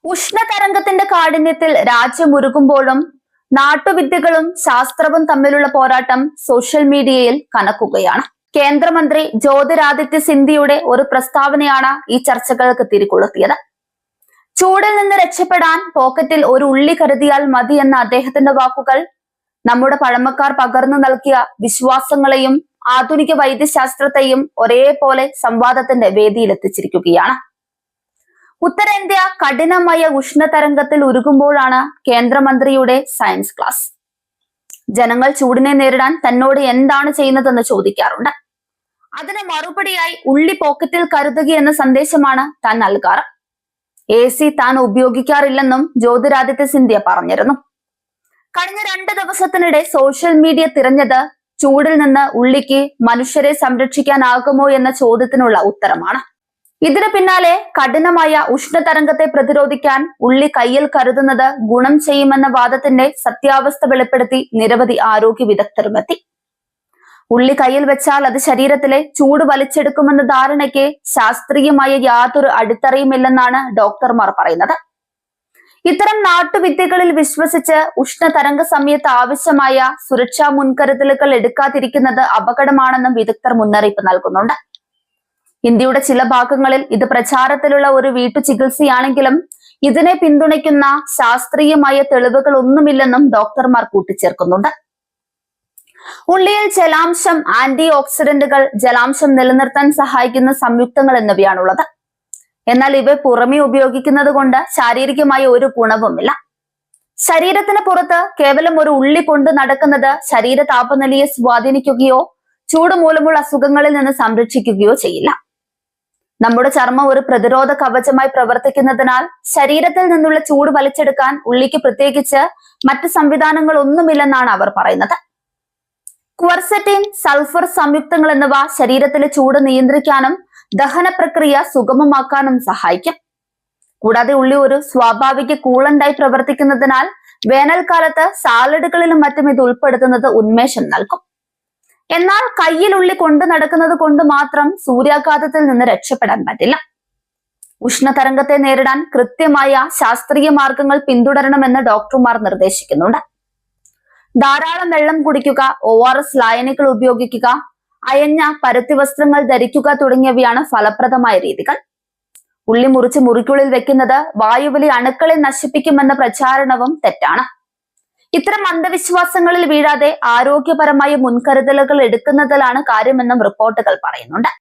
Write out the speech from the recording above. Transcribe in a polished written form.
ഉഷ്ണതരംഗത്തിന്റെ കാഠിന്യത്തിൽ രാജ്യമുരുകുമ്പോഴും നാട്ടുവിദ്യകളും ശാസ്ത്രവും തമ്മിലുള്ള പോരാട്ടം സോഷ്യൽ മീഡിയയിൽ കനക്കുകയാണ്. കേന്ദ്രമന്ത്രി ജ്യോതിരാദിത്യ സിന്ധ്യയുടെ ഒരു പ്രസ്താവനയാണ് ഈ ചർച്ചകൾക്ക് തിരികൊളുത്തിയത്. ചൂടിൽ നിന്ന് രക്ഷപ്പെടാൻ പോക്കറ്റിൽ ഒരു ഉള്ളി കരുതിയാൽ മതി എന്ന അദ്ദേഹത്തിന്റെ വാക്കുകൾ നമ്മുടെ പഴമക്കാർ പകർന്നു നൽകിയ വിശ്വാസങ്ങളെയും ആധുനിക വൈദ്യശാസ്ത്രത്തെയും ഒരേപോലെ സംവാദത്തിന്റെ വേദിയിലെത്തിച്ചിരിക്കുകയാണ്. ഉത്തരേന്ത്യ കഠിനമായ ഉഷ്ണതരംഗത്തിൽ ഉരുകുമ്പോഴാണ് കേന്ദ്രമന്ത്രിയുടെ സയൻസ് ക്ലാസ്. ജനങ്ങൾ ചൂടിനെ നേരിടാൻ തന്നോട് എന്താണ് ചെയ്യുന്നതെന്ന് ചോദിക്കാറുണ്ട്. അതിന് മറുപടിയായി ഉള്ളി പോക്കറ്റിൽ കരുതുക എന്ന സന്ദേശമാണ് താൻ നൽകാറ്. AC താൻ ഉപയോഗിക്കാറില്ലെന്നും ജ്യോതിരാദിത്യ സിന്ധ്യ പറഞ്ഞിരുന്നു. കഴിഞ്ഞ 2 ദിവസത്തിനിടെ സോഷ്യൽ മീഡിയ തിരഞ്ഞത് ചൂടിൽ നിന്ന് ഉള്ളിക്ക് മനുഷ്യരെ സംരക്ഷിക്കാനാകുമോ എന്ന ചോദ്യത്തിനുള്ള ഉത്തരമാണ്. ഇതിനു പിന്നാലെ കഠിനമായ ഉഷ്ണതരംഗത്തെ പ്രതിരോധിക്കാൻ ഉള്ളി കയ്യിൽ കരുതുന്നത് ഗുണം ചെയ്യുമെന്ന വാദത്തിന്റെ സത്യാവസ്ഥ വെളിപ്പെടുത്തി നിരവധി ആരോഗ്യ വിദഗ്ധരുമെത്തി. ഉള്ളി കയ്യിൽ വെച്ചാൽ അത് ശരീരത്തിലെ ചൂട് വലിച്ചെടുക്കുമെന്ന ധാരണയ്ക്ക് ശാസ്ത്രീയമായ യാതൊരു അടിത്തറയുമില്ലെന്നാണ് ഡോക്ടർമാർ പറയുന്നത്. ഇത്തരം നാട്ടുവിദ്യകളിൽ വിശ്വസിച്ച് ഉഷ്ണതരംഗ സമയത്ത് ആവശ്യമായ സുരക്ഷാ മുൻകരുതലുകൾ എടുക്കാതിരിക്കുന്നത് അപകടമാണെന്നും വിദഗ്ധർ മുന്നറിയിപ്പ് നൽകുന്നുണ്ട്. ഇന്ത്യയുടെ ചില ഭാഗങ്ങളിൽ ഇത് പ്രചാരത്തിലുള്ള ഒരു വീട്ടുചികിത്സയാണെങ്കിലും ഇതിനെ പിന്തുണയ്ക്കുന്ന ശാസ്ത്രീയമായ തെളിവുകൾ ഒന്നുമില്ലെന്നും ഡോക്ടർമാർ കൂട്ടിച്ചേർക്കുന്നുണ്ട്. ഉള്ളിയിൽ ജലാംശം, ആന്റി ഓക്സിഡന്റുകൾ, ജലാംശം നിലനിർത്താൻ സഹായിക്കുന്ന സംയുക്തങ്ങൾ എന്നിവയാണുള്ളത്. എന്നാൽ ഇവ പുറമെ ഉപയോഗിക്കുന്നത് കൊണ്ട് ശാരീരികമായ ഒരു ഗുണവുമില്ല. ശരീരത്തിന് പുറത്ത് കേവലം ഒരു ഉള്ളി കൊണ്ട് നടക്കുന്നത് ശരീര താപനിലയെ സ്വാധീനിക്കുകയോ ചൂട് മൂലമുള്ള അസുഖങ്ങളിൽ നിന്ന് സംരക്ഷിക്കുകയോ ചെയ്യില്ല. നമ്മുടെ ചർമ്മം ഒരു പ്രതിരോധ കവചമായി പ്രവർത്തിക്കുന്നതിനാൽ ശരീരത്തിൽ നിന്നുള്ള ചൂട് വലിച്ചെടുക്കാൻ ഉള്ളിക്ക് പ്രത്യേകിച്ച് മറ്റ് സംവിധാനങ്ങൾ ഒന്നുമില്ലെന്നാണ് അവർ പറയുന്നത്. ക്വർസെറ്റിൻ, സൾഫർ സംയുക്തങ്ങൾ എന്നിവ ശരീരത്തിലെ ചൂട് നിയന്ത്രിക്കാനും ദഹന പ്രക്രിയ സുഗമമാക്കാനും സഹായിക്കും. കൂടാതെ ഉള്ളി ഒരു സ്വാഭാവിക കൂളന്റായി പ്രവർത്തിക്കുന്നതിനാൽ വേനൽക്കാലത്ത് സാലഡുകളിലും മറ്റും ഇത് ഉൾപ്പെടുത്തുന്നത് ഉന്മേഷം നൽകും. എന്നാൽ കയ്യിൽ ഉള്ളി കൊണ്ടു നടക്കുന്നത് കൊണ്ട് മാത്രം സൂര്യാഘാതത്തിൽ നിന്ന് രക്ഷപ്പെടാൻ പറ്റില്ല. ഉഷ്ണതരംഗത്തെ നേരിടാൻ കൃത്യമായ ശാസ്ത്രീയ മാർഗങ്ങൾ പിന്തുടരണമെന്ന് ഡോക്ടർമാർ നിർദ്ദേശിക്കുന്നുണ്ട്. ധാരാളം വെള്ളം കുടിക്കുക, ORS ലായനികൾ ഉപയോഗിക്കുക, അയഞ്ഞ പരുത്തി വസ്ത്രങ്ങൾ ധരിക്കുക തുടങ്ങിയവയാണ് ഫലപ്രദമായ രീതികൾ. ഉള്ളി മുറിച്ച് മുറിക്കുള്ളിൽ വെക്കുന്നത് വായുവിലെ അണുക്കളെ നശിപ്പിക്കുമെന്ന പ്രചാരണവും തെറ്റാണ്. ഇത്തരം അന്ധവിശ്വാസങ്ങളിൽ വീഴാതെ ആരോഗ്യപരമായ മുൻകരുതലുകൾ എടുക്കുന്നതിലാണ് കാര്യമെന്നും റിപ്പോർട്ടുകൾ പറയുന്നുണ്ട്.